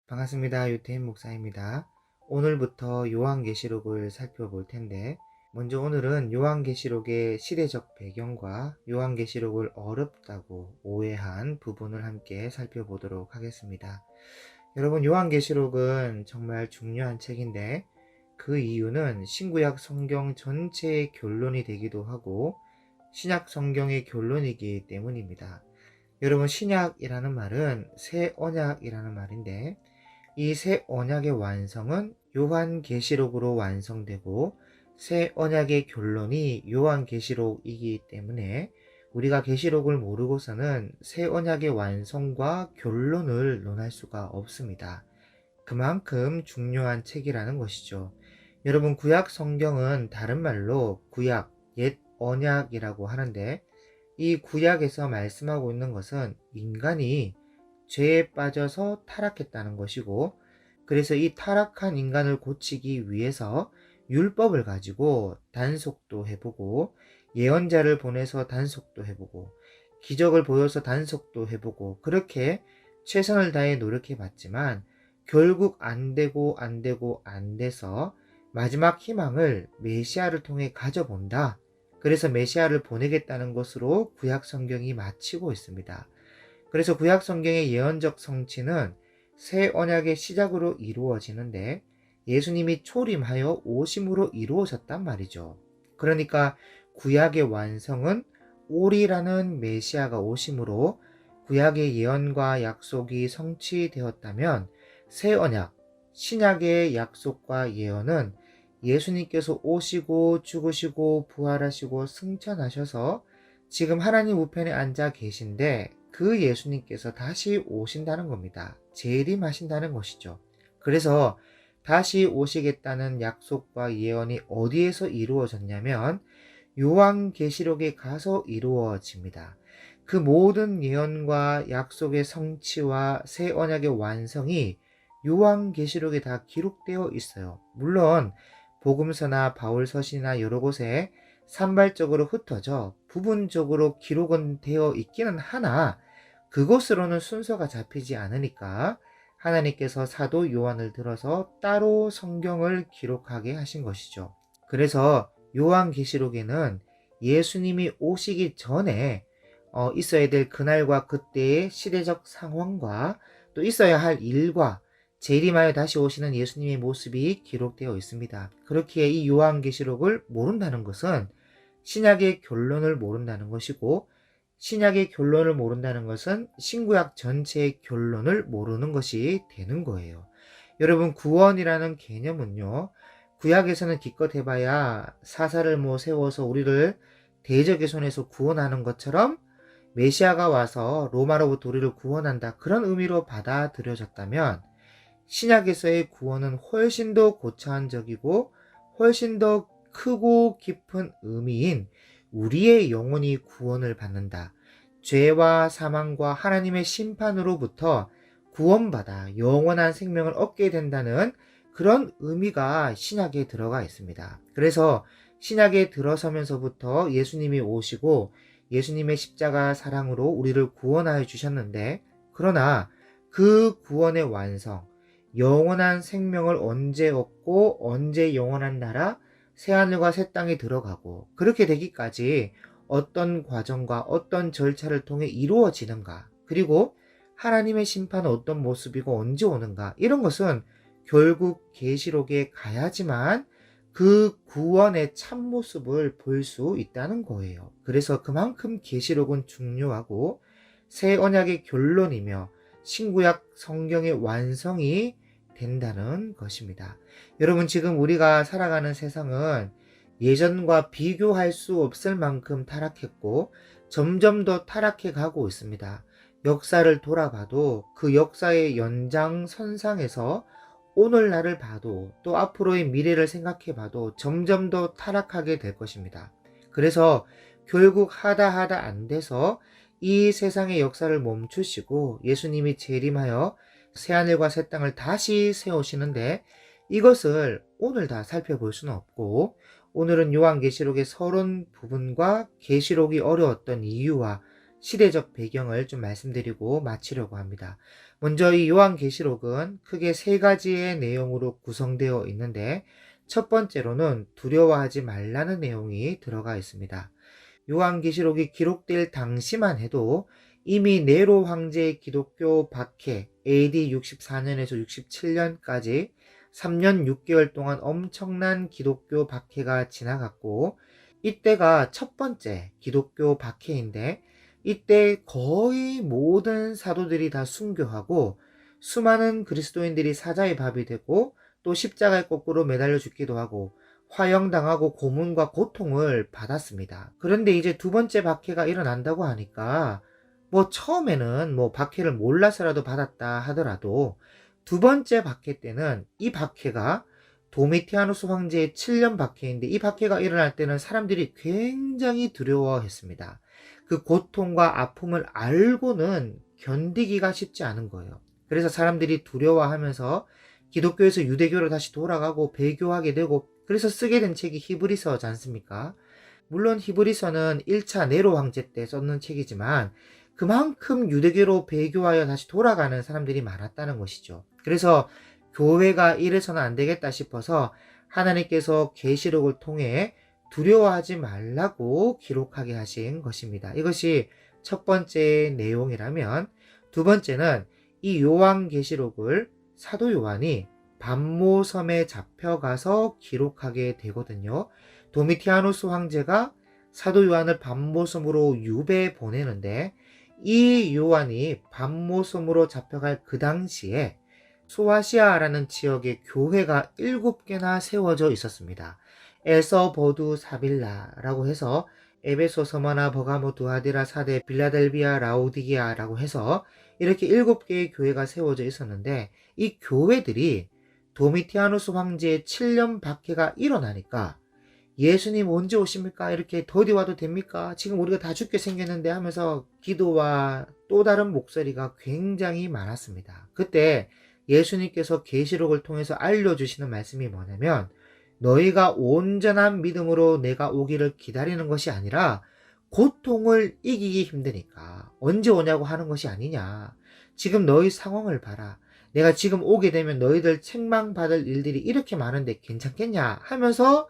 반갑습니다. 유태인 목사입니다. 오늘부터 요한계시록을 살펴볼 텐데, 먼저 오늘은 요한계시록의 시대적 배경과 요한계시록을 어렵다고 오해한 부분을 함께 살펴보도록 하겠습니다. 여러분, 요한계시록은 정말 중요한 책인데, 그 이유는 신구약 성경 전체의 결론이 되기도 하고, 신약 성경의 결론이기 때문입니다. 여러분, 신약이라는 말은 새 언약이라는 말인데, 이 새 언약의 완성은 요한계시록으로 완성되고 새 언약의 결론이 요한계시록이기 때문에 우리가 계시록을 모르고서는 새 언약의 완성과 결론을 논할 수가 없습니다. 그만큼 중요한 책이라는 것이죠. 여러분, 구약 성경은 다른 말로 구약, 옛 언약이라고 하는데, 이 구약에서 말씀하고 있는 것은 인간이 죄에 빠져서 타락했다는 것이고, 그래서 이 타락한 인간을 고치기 위해서 율법을 가지고 단속도 해보고, 예언자를 보내서 단속도 해보고, 기적을 보여서 단속도 해보고, 그렇게 최선을 다해 노력해봤지만 결국 안 돼서 마지막 희망을 메시아를 통해 가져본다. 그래서 메시아를 보내겠다는 것으로 구약 성경이 마치고 있습니다. 그래서 구약 성경의 예언적 성취는 새 언약의 시작으로 이루어지는데, 예수님이 초림하여 오심으로 이루어졌단 말이죠. 그러니까 구약의 완성은 오리라는 메시아가 오심으로 구약의 예언과 약속이 성취되었다면, 새 언약, 신약의 약속과 예언은 예수님께서 오시고 죽으시고 부활하시고 승천하셔서 지금 하나님 우편에 앉아 계신데, 그 예수님께서 다시 오신다는 겁니다. 재림하신다는 것이죠. 그래서 다시 오시겠다는 약속과 예언이 어디에서 이루어졌냐면 요한계시록에 가서 이루어집니다. 그 모든 예언과 약속의 성취와 새 언약의 완성이 요한계시록에 다 기록되어 있어요. 물론 복음서나 바울서신이나 여러 곳에 산발적으로 흩어져 부분적으로 기록은 되어 있기는 하나, 그것으로는 순서가 잡히지 않으니까 하나님께서 사도 요한을 들어서 따로 성경을 기록하게 하신 것이죠. 그래서 요한계시록에는 예수님이 오시기 전에 있어야 될 그날과 그때의 시대적 상황과 또 있어야 할 일과 재림하여 다시 오시는 예수님의 모습이 기록되어 있습니다. 그렇기에 이 요한계시록을 모른다는 것은 신약의 결론을 모른다는 것이고, 신약의 결론을 모른다는 것은 신구약 전체의 결론을 모르는 것이 되는 거예요. 여러분, 구원이라는 개념은요, 구약에서는 기껏 해봐야 사사를 세워서 우리를 대적의 손에서 구원하는 것처럼 메시아가 와서 로마로부터 우리를 구원한다, 그런 의미로 받아들여졌다면, 신약에서의 구원은 훨씬 더 고차원적이고 훨씬 더 크고 깊은 의미인 우리의 영혼이 구원을 받는다, 죄와 사망과 하나님의 심판으로부터 구원받아 영원한 생명을 얻게 된다는 그런 의미가 신약에 들어가 있습니다. 그래서 신약에 들어서면서부터 예수님이 오시고 예수님의 십자가 사랑으로 우리를 구원하여 주셨는데, 그러나 그 구원의 완성, 영원한 생명을 언제 얻고 언제 영원한 나라, 새하늘과 새 땅에 들어가고 그렇게 되기까지 어떤 과정과 어떤 절차를 통해 이루어지는가, 그리고 하나님의 심판은 어떤 모습이고 언제 오는가, 이런 것은 결국 계시록에 가야지만 그 구원의 참모습을 볼 수 있다는 거예요. 그래서 그만큼 계시록은 중요하고 새 언약의 결론이며 신구약 성경의 완성이 된다는 것입니다. 여러분, 지금 우리가 살아가는 세상은 예전과 비교할 수 없을 만큼 타락했고 점점 더 타락해 가고 있습니다. 역사를 돌아봐도 그 역사의 연장선상에서 오늘날을 봐도 또 앞으로의 미래를 생각해 봐도 점점 더 타락하게 될 것입니다. 그래서 결국 하다 안 돼서 이 세상의 역사를 멈추시고 예수님이 재림하여 새하늘과 새 땅을 다시 세우시는데, 이것을 오늘 다 살펴볼 수는 없고, 오늘은 요한계시록의 서론 부분과 계시록이 어려웠던 이유와 시대적 배경을 좀 말씀드리고 마치려고 합니다. 먼저 이 요한계시록은 크게 세 가지의 내용으로 구성되어 있는데, 첫 번째로는 두려워하지 말라는 내용이 들어가 있습니다. 요한계시록이 기록될 당시만 해도 이미 네로 황제의 기독교 박해 AD 64년에서 67년까지 3년 6개월 동안 엄청난 기독교 박해가 지나갔고, 이때가 첫 번째 기독교 박해인데, 이때 거의 모든 사도들이 다 순교하고 수많은 그리스도인들이 사자의 밥이 되고 또 십자가에 거꾸로 매달려 죽기도 하고 화형당하고 고문과 고통을 받았습니다. 그런데 이제 두 번째 박해가 일어난다고 하니까 처음에는 박해를 몰라서라도 받았다 하더라도 두 번째 박해 때는 이 박해가 도미티아누스 황제의 7년 박해인데, 이 박해가 일어날 때는 사람들이 굉장히 두려워했습니다. 그 고통과 아픔을 알고는 견디기가 쉽지 않은 거예요. 그래서 사람들이 두려워하면서 기독교에서 유대교로 다시 돌아가고 배교하게 되고, 그래서 쓰게 된 책이 히브리서지 않습니까? 물론 히브리서는 1차 네로 황제 때 썼는 책이지만 그만큼 유대교로 배교하여 다시 돌아가는 사람들이 많았다는 것이죠. 그래서 교회가 이래서는 안 되겠다 싶어서 하나님께서 계시록을 통해 두려워하지 말라고 기록하게 하신 것입니다. 이것이 첫 번째 내용이라면, 두 번째는 이 요한계시록을 사도 요한이 반모섬에 잡혀가서 기록하게 되거든요. 도미티아누스 황제가 사도 요한을 반모섬으로 유배 보내는데, 이 요한이 반모섬으로 잡혀갈 그 당시에 소아시아라는 지역에 교회가 7개나 세워져 있었습니다. 에서버두 사빌라라고 해서 에베소, 서머나, 버가모, 두아디라, 사데, 빌라델비아, 라오디게아라고 해서 이렇게 7개의 교회가 세워져 있었는데, 이 교회들이 도미티아누스 황제의 7년 박해가 일어나니까 예수님 언제 오십니까? 이렇게 더디 와도 됩니까? 지금 우리가 다 죽게 생겼는데 하면서 기도와 또 다른 목소리가 굉장히 많았습니다. 그때 예수님께서 계시록을 통해서 알려주시는 말씀이 뭐냐면, 너희가 온전한 믿음으로 내가 오기를 기다리는 것이 아니라 고통을 이기기 힘드니까 언제 오냐고 하는 것이 아니냐. 지금 너희 상황을 봐라. 내가 지금 오게 되면 너희들 책망받을 일들이 이렇게 많은데 괜찮겠냐 하면서,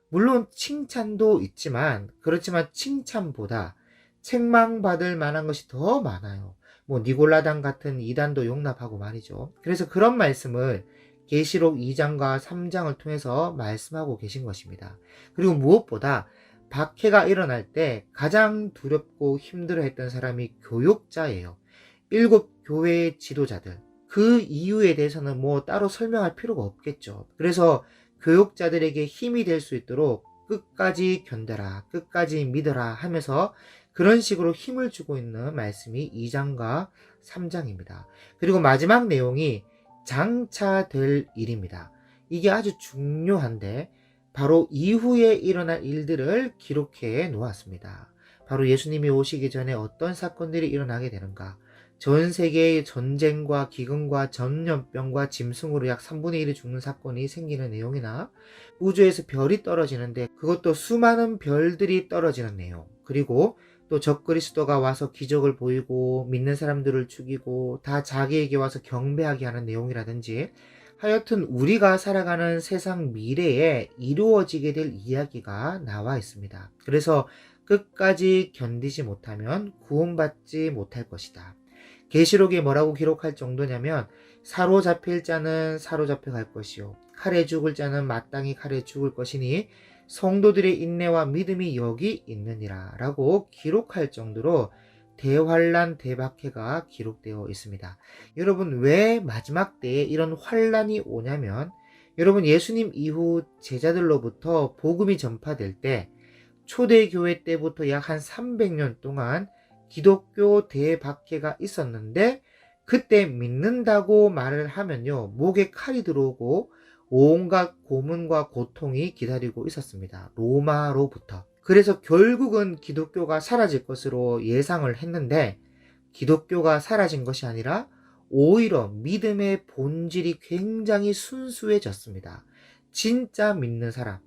물론 칭찬도 있지만 그렇지만 칭찬보다 책망받을 만한 것이 더 많아요. 니골라당 같은 이단도 용납하고 말이죠. 그래서 그런 말씀을 계시록 2장과 3장을 통해서 말씀하고 계신 것입니다. 그리고 무엇보다 박해가 일어날 때 가장 두렵고 힘들어했던 사람이 교육자예요. 7교회의 지도자들. 그 이유에 대해서는 따로 설명할 필요가 없겠죠. 그래서 교육자들에게 힘이 될 수 있도록 끝까지 견뎌라, 끝까지 믿어라 하면서 그런 식으로 힘을 주고 있는 말씀이 2장과 3장입니다. 그리고 마지막 내용이 장차 될 일입니다. 이게 아주 중요한데 바로 이후에 일어날 일들을 기록해 놓았습니다. 바로 예수님이 오시기 전에 어떤 사건들이 일어나게 되는가, 전 세계의 전쟁과 기근과 전염병과 짐승으로 약 3분의 1이 죽는 사건이 생기는 내용이나, 우주에서 별이 떨어지는데 그것도 수많은 별들이 떨어지는 내용, 그리고 또 적그리스도가 와서 기적을 보이고 믿는 사람들을 죽이고 다 자기에게 와서 경배하게 하는 내용이라든지, 하여튼 우리가 살아가는 세상 미래에 이루어지게 될 이야기가 나와 있습니다. 그래서 끝까지 견디지 못하면 구원받지 못할 것이다. 계시록에 뭐라고 기록할 정도냐면, 사로잡힐 자는 사로잡혀 갈 것이요 칼에 죽을 자는 마땅히 칼에 죽을 것이니 성도들의 인내와 믿음이 여기 있느니라 라고 기록할 정도로 대환란 대박해가 기록되어 있습니다. 여러분, 왜 마지막 때에 이런 환란이 오냐면, 여러분, 예수님 이후 제자들로부터 복음이 전파될 때 초대교회 때부터 약 한 300년 동안 기독교 대박해가 있었는데, 그때 믿는다고 말을 하면요 목에 칼이 들어오고 온갖 고문과 고통이 기다리고 있었습니다. 로마로부터. 그래서 결국은 기독교가 사라질 것으로 예상을 했는데, 기독교가 사라진 것이 아니라 오히려 믿음의 본질이 굉장히 순수해졌습니다. 진짜 믿는 사람,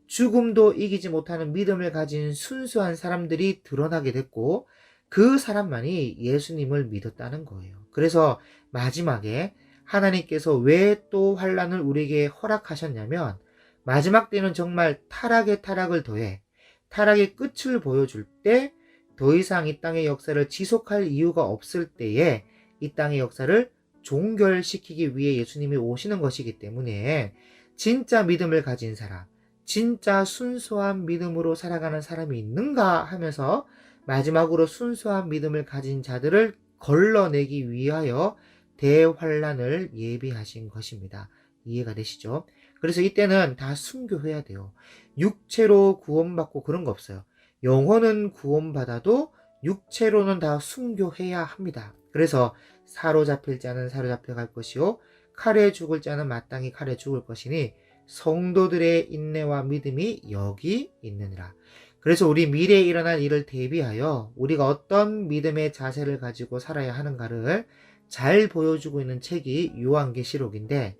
죽음도 이기지 못하는 믿음을 가진 순수한 사람들이 드러나게 됐고, 그 사람만이 예수님을 믿었다는 거예요. 그래서 마지막에 하나님께서 왜 또 환난을 우리에게 허락하셨냐면 마지막 때는 정말 타락에 타락을 더해 타락의 끝을 보여줄 때 더 이상 이 땅의 역사를 지속할 이유가 없을 때에 이 땅의 역사를 종결시키기 위해 예수님이 오시는 것이기 때문에 진짜 믿음을 가진 사람, 진짜 순수한 믿음으로 살아가는 사람이 있는가 하면서 마지막으로 순수한 믿음을 가진 자들을 걸러내기 위하여 대환란을 예비하신 것입니다. 이해가 되시죠? 그래서 이때는 다 순교해야 돼요. 육체로 구원받고 그런 거 없어요. 영혼은 구원받아도 육체로는 다 순교해야 합니다. 그래서 사로잡힐 자는 사로잡혀갈 것이요 칼에 죽을 자는 마땅히 칼에 죽을 것이니 성도들의 인내와 믿음이 여기 있느니라. 그래서 우리 미래에 일어날 일을 대비하여 우리가 어떤 믿음의 자세를 가지고 살아야 하는가를 잘 보여주고 있는 책이 요한계시록인데,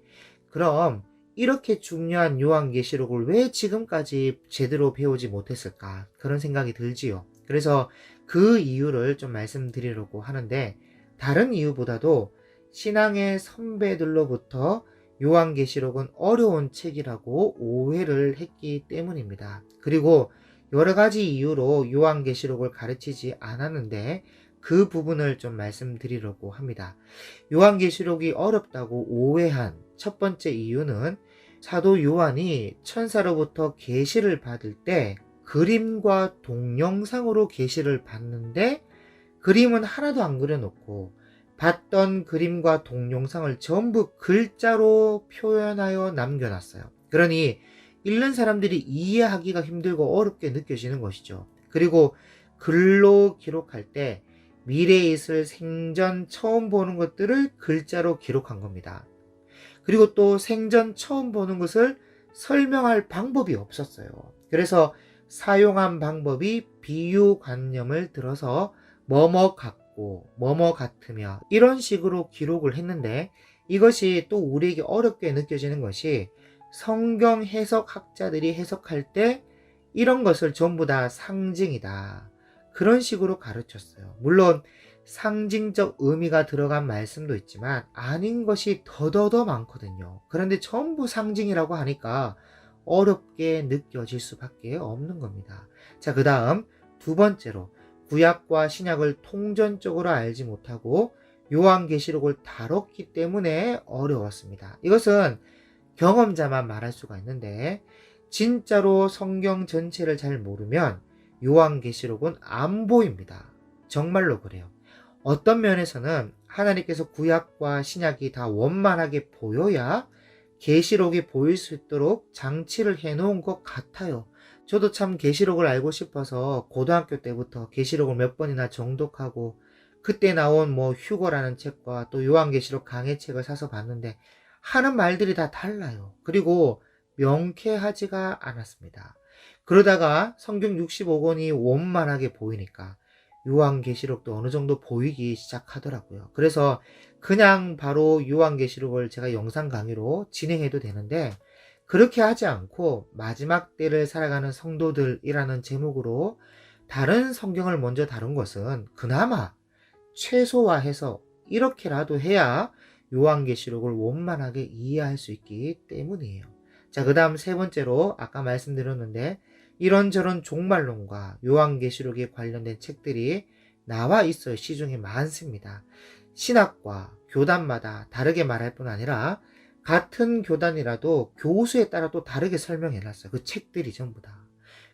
그럼 이렇게 중요한 요한계시록을 왜 지금까지 제대로 배우지 못했을까? 그런 생각이 들지요. 그래서 그 이유를 좀 말씀드리려고 하는데, 다른 이유보다도 신앙의 선배들로부터 요한계시록은 어려운 책이라고 오해를 했기 때문입니다. 그리고 여러 가지 이유로 요한계시록을 가르치지 않았는데 그 부분을 좀 말씀드리려고 합니다. 요한계시록이 어렵다고 오해한 첫 번째 이유는 사도 요한이 천사로부터 계시를 받을 때 그림과 동영상으로 계시를 받는데 그림은 하나도 안 그려놓고 봤던 그림과 동영상을 전부 글자로 표현하여 남겨놨어요. 그러니 읽는 사람들이 이해하기가 힘들고 어렵게 느껴지는 것이죠. 그리고 글로 기록할 때 미래에 있을 생전 처음 보는 것들을 글자로 기록한 겁니다. 그리고 또 생전 처음 보는 것을 설명할 방법이 없었어요. 그래서 사용한 방법이 비유관념을 들어서 뭐뭐 같고 뭐뭐 같으며 이런 식으로 기록을 했는데, 이것이 또 우리에게 어렵게 느껴지는 것이 성경 해석학자들이 해석할 때 이런 것을 전부 다 상징이다, 그런 식으로 가르쳤어요. 물론 상징적 의미가 들어간 말씀도 있지만 아닌 것이 더더더 많거든요. 그런데 전부 상징이라고 하니까 어렵게 느껴질 수밖에 없는 겁니다. 자, 그 다음 두 번째로 구약과 신약을 통전적으로 알지 못하고 요한계시록을 다뤘기 때문에 어려웠습니다. 이것은 경험자만 말할 수가 있는데, 진짜로 성경 전체를 잘 모르면 요한계시록은 안 보입니다. 정말로 그래요. 어떤 면에서는 하나님께서 구약과 신약이 다 원만하게 보여야 계시록이 보일 수 있도록 장치를 해놓은 것 같아요. 저도 참 계시록을 알고 싶어서 고등학교 때부터 계시록을 몇 번이나 정독하고 그때 나온 뭐 휴거라는 책과 또 요한계시록 강해책을 사서 봤는데 하는 말들이 다 달라요. 그리고 명쾌하지가 않았습니다. 그러다가 성경 65권이 원만하게 보이니까 요한계시록도 어느 정도 보이기 시작하더라고요. 그래서 그냥 바로 요한계시록을 제가 영상 강의로 진행해도 되는데, 그렇게 하지 않고 마지막 때를 살아가는 성도들이라는 제목으로 다른 성경을 먼저 다룬 것은 그나마 최소화해서 이렇게라도 해야 요한계시록을 원만하게 이해할 수 있기 때문이에요. 자, 그 다음 세 번째로 아까 말씀드렸는데 이런저런 종말론과 요한계시록에 관련된 책들이 나와 있어요. 시중에 많습니다. 신학과 교단마다 다르게 말할 뿐 아니라 같은 교단이라도 교수에 따라 또 다르게 설명해놨어요. 그 책들이 전부 다.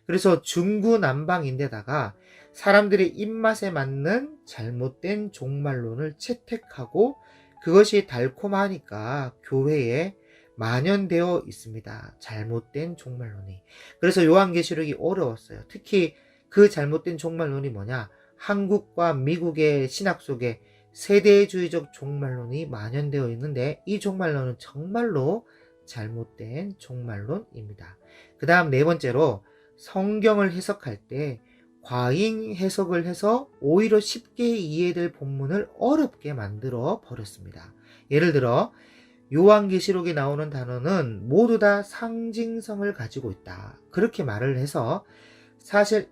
그래서 중구난방인데다가 사람들의 입맛에 맞는 잘못된 종말론을 채택하고 그것이 달콤하니까 교회에 만연되어 있습니다. 잘못된 종말론이. 그래서 요한계시록이 어려웠어요. 특히 그 잘못된 종말론이 뭐냐? 한국과 미국의 신학 속에 세대주의적 종말론이 만연되어 있는데 이 종말론은 정말로 잘못된 종말론입니다. 그 다음 네 번째로 성경을 해석할 때 과잉 해석을 해서 오히려 쉽게 이해될 본문을 어렵게 만들어 버렸습니다. 예를 들어 요한계시록에 나오는 단어는 모두 다 상징성을 가지고 있다, 그렇게 말을 해서 사실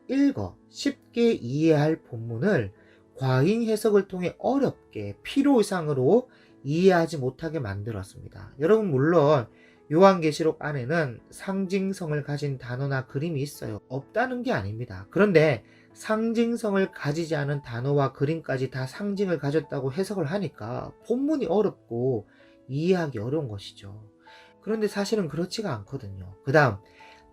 쉽게 이해할 본문을 과잉 해석을 통해 어렵게 필요 이상으로 이해하지 못하게 만들었습니다. 여러분, 물론 요한계시록 안에는 상징성을 가진 단어나 그림이 있어요. 없다는 게 아닙니다. 그런데 상징성을 가지지 않은 단어와 그림까지 다 상징을 가졌다고 해석을 하니까 본문이 어렵고 이해하기 어려운 것이죠. 그런데 사실은 그렇지가 않거든요. 그 다음,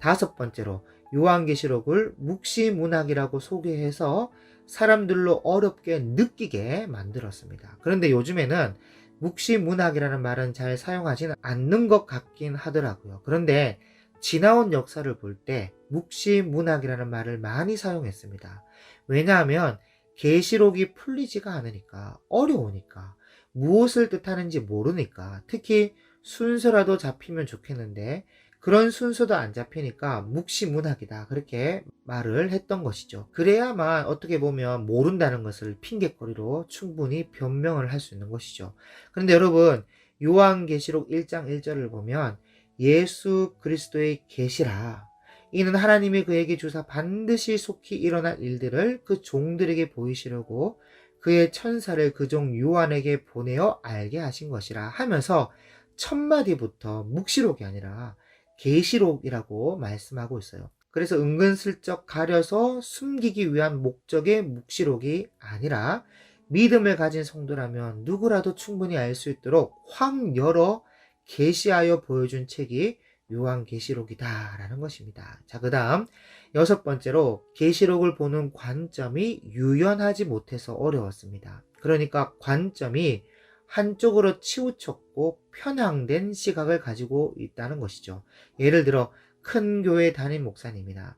다섯 번째로 요한계시록을 묵시문학이라고 소개해서 사람들로 어렵게 느끼게 만들었습니다. 그런데 요즘에는 묵시문학이라는 말은 잘 사용하지는 않는 것 같긴 하더라고요. 그런데 지나온 역사를 볼 때 묵시문학이라는 말을 많이 사용했습니다. 왜냐하면 계시록이 풀리지가 않으니까, 어려우니까, 무엇을 뜻하는지 모르니까, 특히 순서라도 잡히면 좋겠는데 그런 순서도 안 잡히니까 묵시문학이다, 그렇게 말을 했던 것이죠. 그래야만 어떻게 보면 모른다는 것을 핑계거리로 충분히 변명을 할 수 있는 것이죠. 그런데 여러분, 요한계시록 1장 1절을 보면 예수 그리스도의 계시라, 이는 하나님이 그에게 주사 반드시 속히 일어날 일들을 그 종들에게 보이시려고 그의 천사를 그 종 요한에게 보내어 알게 하신 것이라 하면서 첫 마디부터 묵시록이 아니라 계시록이라고 말씀하고 있어요. 그래서 은근슬쩍 가려서 숨기기 위한 목적의 묵시록이 아니라 믿음을 가진 성도라면 누구라도 충분히 알 수 있도록 확 열어 계시하여 보여준 책이 요한계시록이다라는 것입니다. 자, 그 다음 여섯 번째로 계시록을 보는 관점이 유연하지 못해서 어려웠습니다. 그러니까 관점이 한쪽으로 치우쳤고 편향된 시각을 가지고 있다는 것이죠. 예를 들어 큰 교회 담임 목사님이나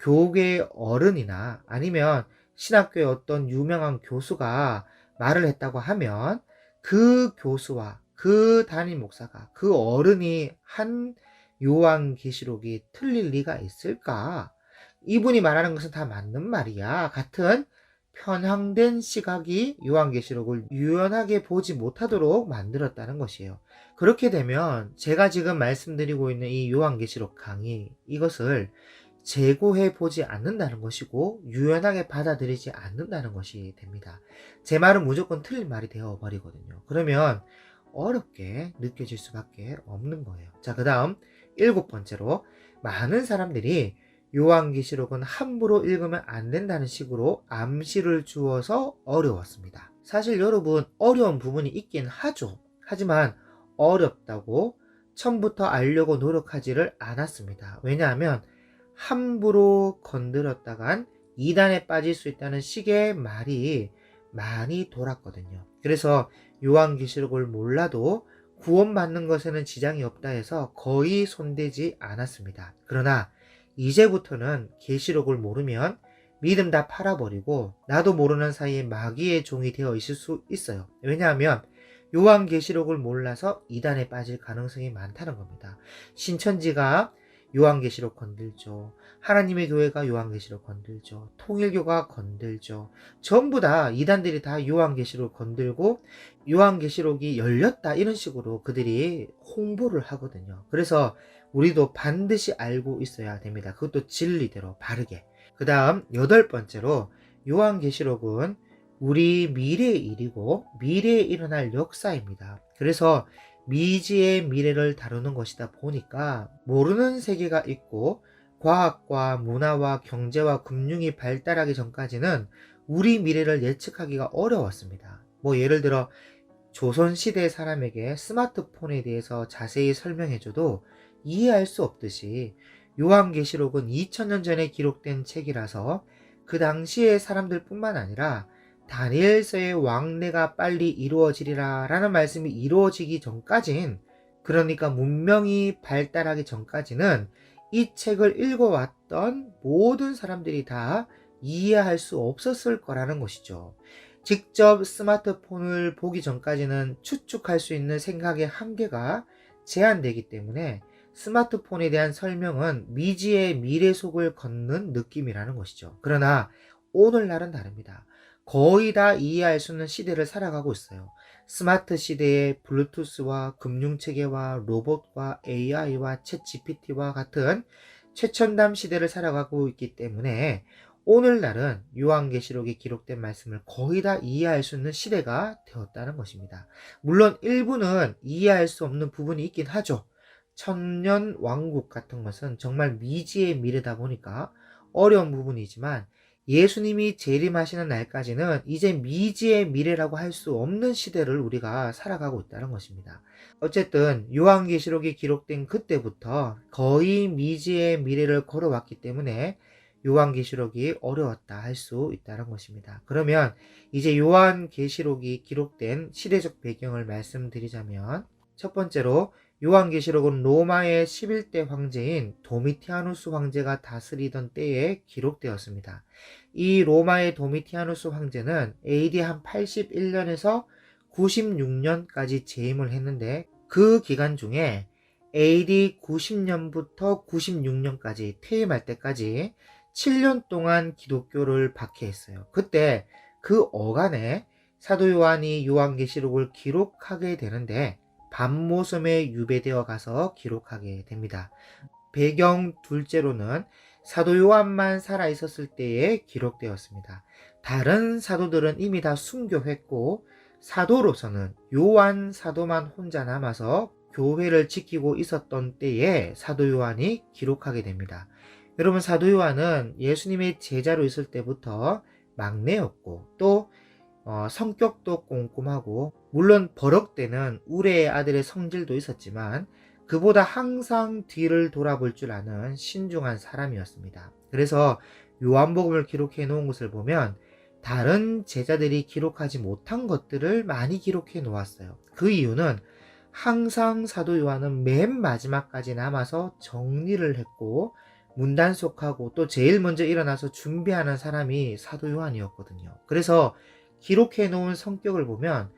교계 어른이나 아니면 신학교의 어떤 유명한 교수가 말을 했다고 하면 그 교수와 그 담임 목사가, 그 어른이 한 요한계시록이 틀릴 리가 있을까? 이분이 말하는 것은 다 맞는 말이야, 같은 편향된 시각이 요한계시록을 유연하게 보지 못하도록 만들었다는 것이에요. 그렇게 되면 제가 지금 말씀드리고 있는 이 요한계시록 강의, 이것을 재고해 보지 않는다는 것이고 유연하게 받아들이지 않는다는 것이 됩니다. 제 말은 무조건 틀린 말이 되어 버리거든요. 그러면 어렵게 느껴질 수밖에 없는 거예요. 자, 그 다음 일곱 번째로, 많은 사람들이 요한계시록은 함부로 읽으면 안 된다는 식으로 암시를 주어서 어려웠습니다. 사실 여러분, 어려운 부분이 있긴 하죠. 하지만 어렵다고 처음부터 알려고 노력하지를 않았습니다. 왜냐하면 함부로 건드렸다간 이단에 빠질 수 있다는 식의 말이 많이 돌았거든요. 그래서 요한계시록을 몰라도 구원받는 것에는 지장이 없다 해서 거의 손대지 않았습니다. 그러나 이제부터는 계시록을 모르면 믿음 다 팔아버리고 나도 모르는 사이에 마귀의 종이 되어 있을 수 있어요. 왜냐하면 요한계시록을 몰라서 이단에 빠질 가능성이 많다는 겁니다. 신천지가 요한계시록 건들죠. 하나님의 교회가 요한계시록 건들죠. 통일교가 건들죠. 전부 다 이단들이 다 요한계시록 건들고 요한계시록이 열렸다, 이런 식으로 그들이 홍보를 하거든요. 그래서 우리도 반드시 알고 있어야 됩니다. 그것도 진리대로 바르게. 그 다음 여덟 번째로, 요한계시록은 우리 미래의 일이고 미래에 일어날 역사입니다. 그래서 미지의 미래를 다루는 것이다 보니까 모르는 세계가 있고 과학과 문화와 경제와 금융이 발달하기 전까지는 우리 미래를 예측하기가 어려웠습니다. 예를 들어 조선시대 사람에게 스마트폰에 대해서 자세히 설명해줘도 이해할 수 없듯이 요한계시록은 2000년 전에 기록된 책이라서 그 당시의 사람들 뿐만 아니라 다니엘서의 왕래가 빨리 이루어지리라 라는 말씀이 이루어지기 전까진, 그러니까 문명이 발달하기 전까지는 이 책을 읽어왔던 모든 사람들이 다 이해할 수 없었을 거라는 것이죠. 직접 스마트폰을 보기 전까지는 추측할 수 있는 생각의 한계가 제한되기 때문에 스마트폰에 대한 설명은 미지의 미래 속을 걷는 느낌이라는 것이죠. 그러나 오늘날은 다릅니다. 거의 다 이해할 수 있는 시대를 살아가고 있어요. 스마트 시대에 블루투스와 금융체계와 로봇과 AI와 챗 GPT와 같은 최첨단 시대를 살아가고 있기 때문에 오늘날은 요한계시록에 기록된 말씀을 거의 다 이해할 수 있는 시대가 되었다는 것입니다. 물론 일부는 이해할 수 없는 부분이 있긴 하죠. 천년 왕국 같은 것은 정말 미지의 미래다 보니까 어려운 부분이지만, 예수님이 재림하시는 날까지는 이제 미지의 미래라고 할 수 없는 시대를 우리가 살아가고 있다는 것입니다. 어쨌든 요한계시록이 기록된 그때부터 거의 미지의 미래를 걸어왔기 때문에 요한계시록이 어려웠다 할 수 있다는 것입니다. 그러면 이제 요한계시록이 기록된 시대적 배경을 말씀드리자면, 첫 번째로 요한계시록은 로마의 11대 황제인 도미티아누스 황제가 다스리던 때에 기록되었습니다. 이 로마의 도미티아누스 황제는 AD 한 81년에서 96년까지 재임을 했는데, 그 기간 중에 AD 90년부터 96년까지 퇴임할 때까지 7년 동안 기독교를 박해했어요. 그때 그 어간에 사도 요한이 요한계시록을 기록하게 되는데, 밤모섬에 유배되어 가서 기록하게 됩니다. 배경 둘째로는 사도 요한만 살아 있었을 때에 기록되었습니다. 다른 사도들은 이미 다 순교했고, 사도로서는 요한 사도만 혼자 남아서 교회를 지키고 있었던 때에 사도 요한이 기록하게 됩니다. 여러분, 사도 요한은 예수님의 제자로 있을 때부터 막내였고, 또 성격도 꼼꼼하고, 물론 버럭대는 우레의 아들의 성질도 있었지만 그보다 항상 뒤를 돌아볼 줄 아는 신중한 사람이었습니다. 그래서 요한복음을 기록해 놓은 것을 보면 다른 제자들이 기록하지 못한 것들을 많이 기록해 놓았어요. 그 이유는 항상 사도 요한은 맨 마지막까지 남아서 정리를 했고, 문단속하고 또 제일 먼저 일어나서 준비하는 사람이 사도 요한이었거든요. 그래서 기록해 놓은 성격을 보면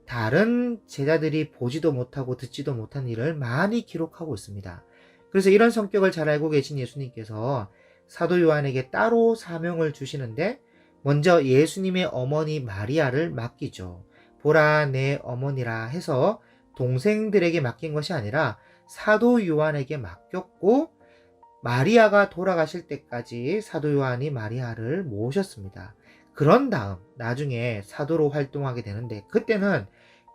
다른 제자들이 보지도 못하고 듣지도 못한 일을 많이 기록하고 있습니다. 그래서 이런 성격을 잘 알고 계신 예수님께서 사도 요한에게 따로 사명을 주시는데, 먼저 예수님의 어머니 마리아를 맡기죠. 보라 내 어머니라 해서 동생들에게 맡긴 것이 아니라 사도 요한에게 맡겼고, 마리아가 돌아가실 때까지 사도 요한이 마리아를 모셨습니다. 그런 다음 나중에 사도로 활동하게 되는데, 그때는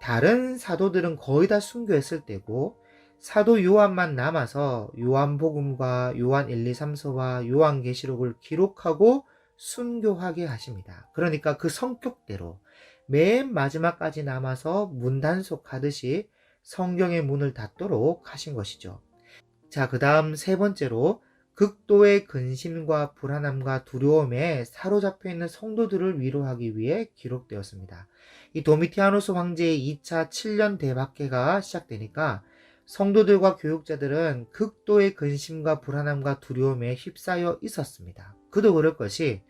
다른 사도들은 거의 다 순교했을 때고 사도 요한만 남아서 요한복음과 요한 1, 2, 3서와 요한계시록을 기록하고 순교하게 하십니다. 그러니까 그 성격대로 맨 마지막까지 남아서 문단속하듯이 성경의 문을 닫도록 하신 것이죠. 자, 그 다음 세 번째로 극도의 근심과 불안함과 두려움에 사로잡혀 있는 성도들을 위로하기 위해 기록되었습니다. 이 도미티아누스 황제의 2차 7년 대박해가 시작되니까 성도들과 교육자들은 극도의 근심과 불안함과 두려움에 휩싸여 있었습니다. 그도 그럴 것이,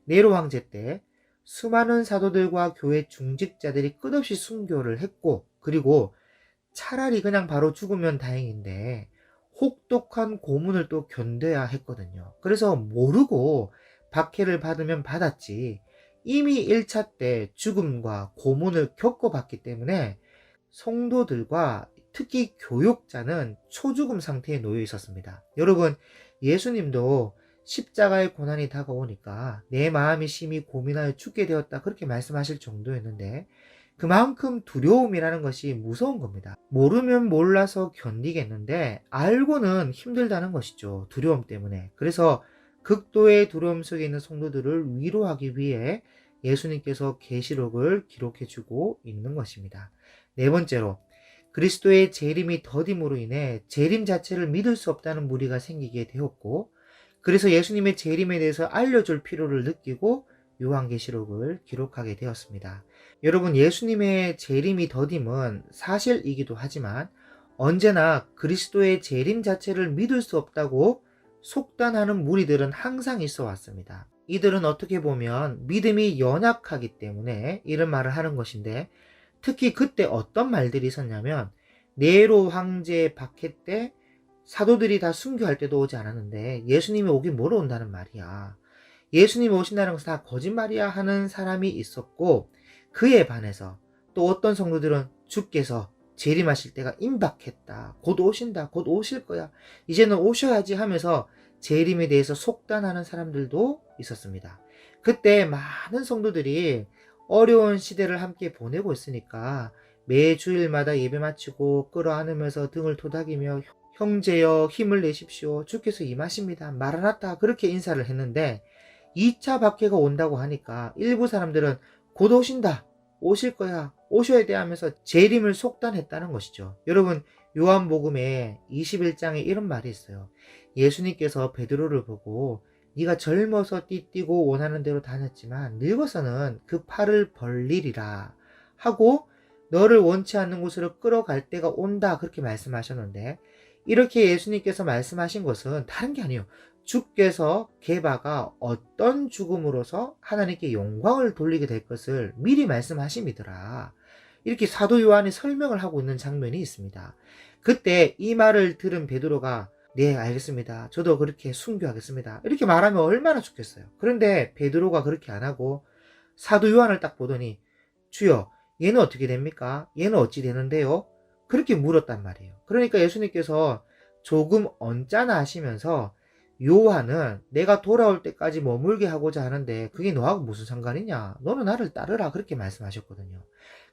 네로 황제 때 수많은 사도들과 교회 중직자들이 끝없이 순교를 했고, 그리고 차라리 그냥 바로 죽으면 다행인데 혹독한 고문을 또 견뎌야 했거든요. 그래서 모르고 박해를 받으면 받았지, 이미 1차 때 죽음과 고문을 겪어봤기 때문에 성도들과 특히 교육자는 초죽음 상태에 놓여 있었습니다. 여러분, 예수님도 십자가의 고난이 다가오니까 내 마음이 심히 고민하여 죽게 되었다, 그렇게 말씀하실 정도였는데, 그만큼 두려움이라는 것이 무서운 겁니다. 모르면 몰라서 견디겠는데 알고는 힘들다는 것이죠. 두려움 때문에. 그래서 극도의 두려움 속에 있는 성도들을 위로하기 위해 예수님께서 계시록을 기록해 주고 있는 것입니다. 네 번째로, 그리스도의 재림이 더딤으로 인해 재림 자체를 믿을 수 없다는 무리가 생기게 되었고, 그래서 예수님의 재림에 대해서 알려줄 필요를 느끼고 요한계시록을 기록하게 되었습니다. 여러분, 예수님의 재림이 더딤은 사실이기도 하지만 언제나 그리스도의 재림 자체를 믿을 수 없다고 속단하는 무리들은 항상 있어 왔습니다. 이들은 어떻게 보면 믿음이 연약하기 때문에 이런 말을 하는 것인데, 특히 그때 어떤 말들이 있었냐면, 네로 황제 박해 때 사도들이 다 순교할 때도 오지 않았는데 예수님이 오긴 뭐로 온다는 말이야, 예수님이 오신다는 것은 다 거짓말이야 하는 사람이 있었고, 그에 반해서 또 어떤 성도들은 주께서 재림하실 때가 임박했다, 곧 오신다, 곧 오실 거야, 이제는 오셔야지 하면서 재림에 대해서 속단하는 사람들도 있었습니다. 그때 많은 성도들이 어려운 시대를 함께 보내고 있으니까 매 주일마다 예배 마치고 끌어안으면서 등을 토닥이며 형제여 힘을 내십시오. 주께서 임하십니다. 마라나타 그렇게 인사를 했는데 2차 박해가 온다고 하니까 일부 사람들은 곧 오신다. 오실 거야. 오셔야 돼 하면서 재림을 속단했다는 것이죠. 여러분 요한복음에 21장에 이런 말이 있어요. 예수님께서 베드로를 보고 네가 젊어서 띠뛰고 원하는 대로 다녔지만 늙어서는 그 팔을 벌리리라 하고 너를 원치 않는 곳으로 끌어갈 때가 온다 그렇게 말씀하셨는데 이렇게 예수님께서 말씀하신 것은 다른 게 아니에요. 주께서 게바가 어떤 죽음으로서 하나님께 영광을 돌리게 될 것을 미리 말씀하심이더라. 이렇게 사도 요한이 설명을 하고 있는 장면이 있습니다. 그때 이 말을 들은 베드로가 네 알겠습니다. 저도 그렇게 순교하겠습니다. 이렇게 말하면 얼마나 좋겠어요. 그런데 베드로가 그렇게 안 하고 사도 요한을 딱 보더니 주여 얘는 어떻게 됩니까? 얘는 어찌 되는데요? 그렇게 물었단 말이에요. 그러니까 예수님께서 조금 언짢아 하시면서 요한은 내가 돌아올 때까지 머물게 하고자 하는데 그게 너하고 무슨 상관이냐? 너는 나를 따르라 그렇게 말씀하셨거든요.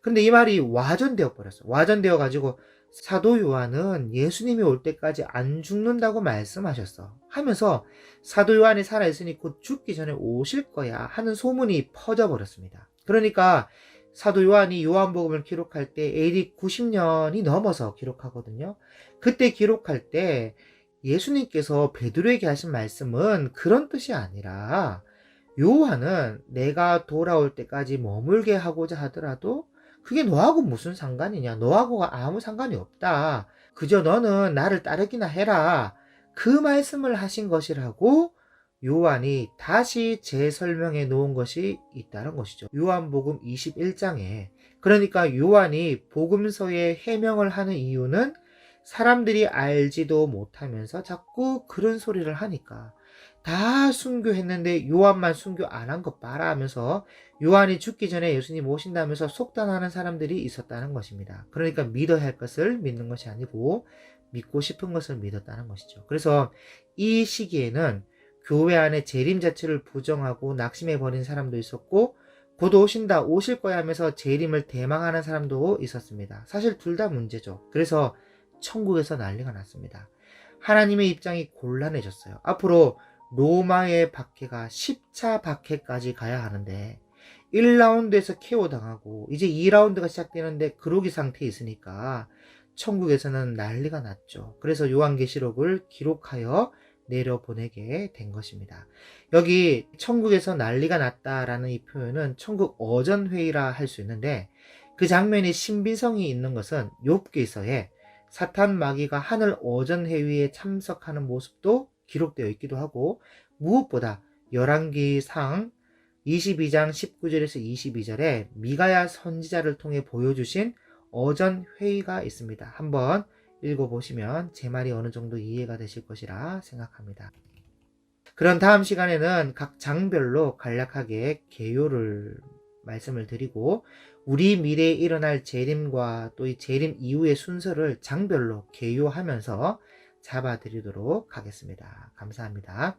근데 이 말이 와전되어 버렸어. 와전되어 가지고 사도 요한은 예수님이 올 때까지 안 죽는다고 말씀하셨어. 하면서 사도 요한이 살아있으니 곧 죽기 전에 오실 거야 하는 소문이 퍼져 버렸습니다. 그러니까 사도 요한이 요한복음을 기록할 때 AD 90년이 넘어서 기록하거든요. 그때 기록할 때 예수님께서 베드로에게 하신 말씀은 그런 뜻이 아니라 요한은 내가 돌아올 때까지 머물게 하고자 하더라도 그게 너하고 무슨 상관이냐? 너하고가 아무 상관이 없다. 그저 너는 나를 따르기나 해라. 그 말씀을 하신 것이라고 요한이 다시 재설명해 놓은 것이 있다는 것이죠. 요한복음 21장에 그러니까 요한이 복음서에 해명을 하는 이유는 사람들이 알지도 못하면서 자꾸 그런 소리를 하니까 다 순교했는데 요한만 순교 안 한 것 봐라 하면서 요한이 죽기 전에 예수님 오신다면서 속단하는 사람들이 있었다는 것입니다. 그러니까 믿어야 할 것을 믿는 것이 아니고 믿고 싶은 것을 믿었다는 것이죠. 그래서 이 시기에는 교회 안에 재림 자체를 부정하고 낙심해 버린 사람도 있었고 곧 오신다 오실 거야 하면서 재림을 대망하는 사람도 있었습니다. 사실 둘 다 문제죠. 그래서 천국에서 난리가 났습니다. 하나님의 입장이 곤란해졌어요. 앞으로 로마의 박해가 10차 박해까지 가야 하는데 1라운드에서 KO 당하고 이제 2라운드가 시작되는데 그러기 상태에 있으니까 천국에서는 난리가 났죠. 그래서 요한계시록을 기록하여 내려보내게 된 것입니다. 여기 천국에서 난리가 났다라는 이 표현은 천국 어전회의라 할 수 있는데 그 장면이 신비성이 있는 것은 욥기서에 사탄 마귀가 하늘 어전회의에 참석하는 모습도 기록되어 있기도 하고 무엇보다 열왕기상 22장 19절에서 22절에 미가야 선지자를 통해 보여주신 어전회의가 있습니다. 한번 읽어보시면 제 말이 어느 정도 이해가 되실 것이라 생각합니다. 그럼 다음 시간에는 각 장별로 간략하게 개요를 말씀을 드리고 우리 미래에 일어날 재림과 또 이 재림 이후의 순서를 장별로 개요하면서 잡아드리도록 하겠습니다. 감사합니다.